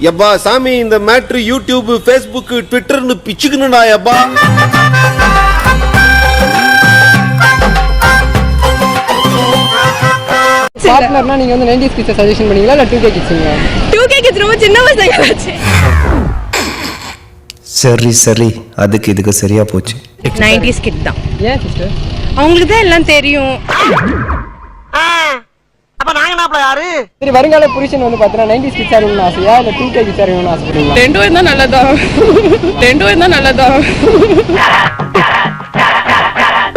எப்பா சாமி இந்த மேட்ரு யூடியூப் ஃபேஸ்புக் ட்விட்டர்னு பிச்சுக்கணும்டா எப்பா. பார்ட்னர்னா நீங்க வந்து 90s கிட்ஸ் சஜஷன் பண்ணீங்களா இல்ல 2K கிட்ஸ்ங்களா? 2K கிட்ஸ் ரொம்ப சின்ன பசங்க ஆச்சு. சரி அதுக்கு இதுக்கு சரியா போச்சு. 90s கிட் தான். ஏன் சிஸ்டர்? அவங்களுக்கு தான் எல்லாம் தெரியும். அப்ப நாங்க நாப்ல யாரு? சரி வருங்கால புருஷன் வந்து பார்த்தா 90s கிட்ஸ் ஆகணும்னு ஆசையா இல்ல 2K கிட்ஸ் ஆகணும்னு ஆசைப்படுறீங்களா? ரெண்டும் இருந்தா நல்லதா.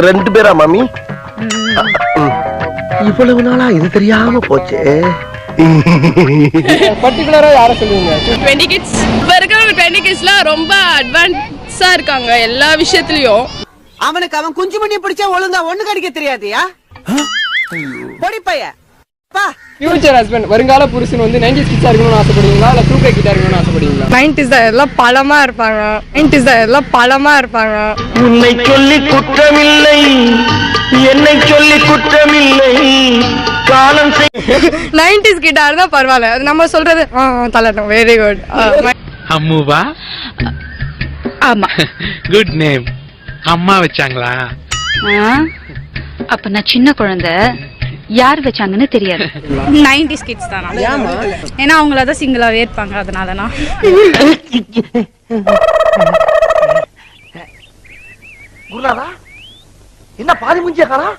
ரெண்டு பேரா மாமி? இவ்வளவு நாளா இது தெரியாம போச்சு. பர்టిక్యులரா யாரை சொல்லுவீங்க? 20 கிட்ஸ். இருக்கிற 20 கிட்ஸ்லாம் ரொம்ப அட்வான்ஸா இருக்காங்க எல்லா விஷயத்துலயும். அவனுக்கு அவன் குஞ்சு மணி பிடிச்சா ஒழுங்கா ஒண்ணு கடிக்க தெரியாதியா? பொடி பைய. ஃபியூச்சர் ஹஸ்பண்ட் வருங்கால புருஷன் வந்து 90s கிட்ஸ் ஆகணும்னு ஆசைப்படுவீங்களா இல்ல 2K கிட்ஸ் ஆகணும்னு ஆசைப்படுவீங்களா? 90s தான் எல்லாம் பழமா இருப்பாங்க. உன்னை சொல்லி குற்றமில்லை, என்னை சொல்லி குற்றமில்லை. காலம் 90s கிட்டா இருந்தா பரவாயில்ல. அது நம்ம சொல்றது தலட்டும். Very good. அம்முவா? ஆமா. Good name. அம்மா வச்சாங்களா? அப்ப நான் சின்ன குழந்தை, யார் வச்சாங்கன்னு தெரியாது. 90s கிட்ஸ் தானா? ஏன்னா அவங்கள தான் சிங்கிளாவே இருப்பாங்க, அதனாலனா. குருநாதா என்ன பாதி முஞ்சிய காணா?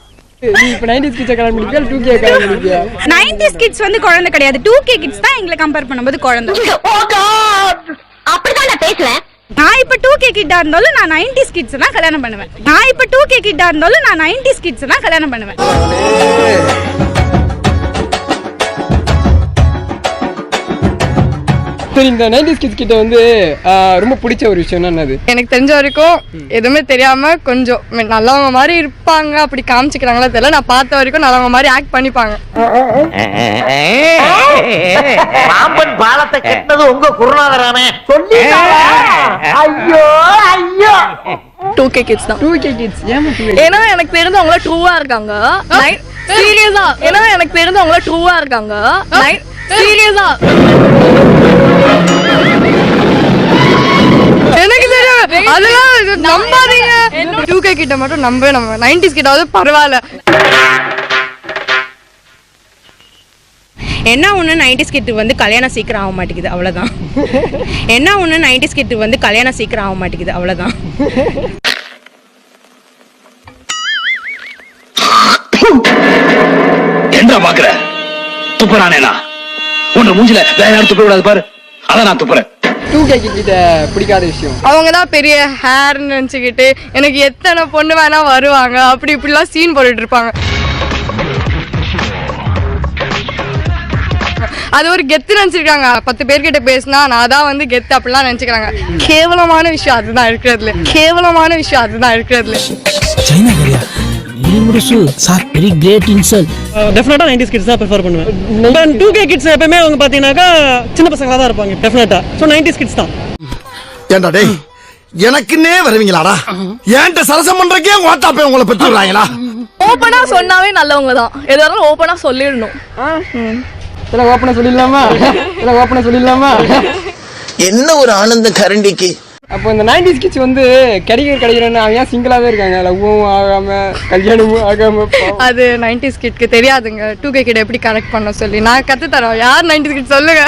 நீ இப்ப 90s கிட்ஸ் கல்யாணம் பண்ணிப்பியா 2K கல்யாணம் பண்ணிப்பியா? 90s கிட்ஸ் வந்து குழந்தை கிடையாது. 2K கிட்ஸ் தான் எங்களை கம்பேர் பண்ணும்போது குழந்தை. அப்படிதான் நான் பேசுறேன். நான் இப்ப 2K கிட்டா இருந்தாலும் நான் 90s கிட்ஸ் தான் கல்யாணம் பண்ணுவேன். சரி இந்த 90s கிட்ஸ் கிட்ட வந்து ரொம்ப பிடிச்ச ஒரு விஷயம் என்னது? எனக்கு தெரிஞ்ச வரைக்கும் எதுவுமே தெரியாம கொஞ்சம் நல்லவங்க மாதிரி இருப்பாங்க, அப்படி காமிச்சுக்கிறாங்களா தெரியல. நான் பார்த்த வரைக்கும் நல்லவங்க மாதிரி ஆக்ட் பண்ணிப்பாங்க. பாம்பன் பாலத்தை கட்டினது உங்க குருநாதரானே சொல்லி. ஐயோ 2K கிட்ஸ் தான். 2K கிட்ஸ் ஏன்? ஏன்னா எனக்கு தெரிஞ்சவங்கள ட்ரூவா இருக்காங்க. சீரியஸா சீரியஸா எனக்கு தெரியும். அதெல்லாம் நம்பாதீங்க. 2K கிட்ட மட்டும் நம்ம 90s கிட்டாவது பரவாயில்ல. என்ன ஒண்ணு 90s கிட் வந்து கல்யாணம் சீக்கிரம் ஆக மாட்டேங்குது, அவ்வளவுதான். என்ன பாக்குற? துப்புறானேனா உன்ன மூஞ்சில வேற யாரும் துப்ப கூடாது பாரு. அதான் நான் துப்புறேன். 2K கிட்ட பிடிக்காத விஷயம் அவங்கதான் பெரிய ஹேர் நினைச்சுக்கிட்டு எனக்கு எத்தனை பொண்ணு வேணா வருவாங்க, அப்படி இப்படிலாம் சீன் போட்டுட்டு இருப்பாங்க. அது ஒரு கெத்து நினைச்சிருக்காங்க. 10 பேர்கிட்ட பேசினா நான் தான் வந்து கெத்து அப்படிலாம் நினைச்சுக்கிறாங்க. கேவலமான விஷயம் அதுதான் இருக்கிறதுல. டெஃபினட்டா 90s கிட்ஸ் தான் ப்ரிஃபர் பண்ணுவேன். 2K கிட்ஸ் எப்பவுமே அவங்க பாத்தீங்கன்னாக்கா சின்ன பசங்களா தான் இருப்பாங்க டெஃபினட்டா. சோ 90s கிட்ஸ் தான். ஏண்டா டேய் எனக்குன்னே வருவீங்களாடா? ஏன்ட்ட சரசம் பண்றக்கே வாட்டாப்பே உங்களை பெற்றுறாங்களா? ஓபனா சொன்னாவே நல்லவங்க தான். எதாவது ஓபனா சொல்லிடணும். இதெல்லாம் ஓபனா சொல்லிடலாமா? என்ன ஒரு ஆனந்தம் கரண்டிக்கு. அப்போ இந்த 90s கிட்ஸ் வந்து கிடைக்கிறேன்னு அவன் ஏன் சிங்கிளாவே இருக்காங்க? லவ்வும் ஆகாம கல்யாணமும் ஆகாம. அது 90s கிட்க்கு தெரியாதுங்க 2K கிட்ட எப்படி கனெக்ட் பண்ண சொல்லி. நான் கத்து தரோம். யார் 90s கிட் சொல்லுங்க.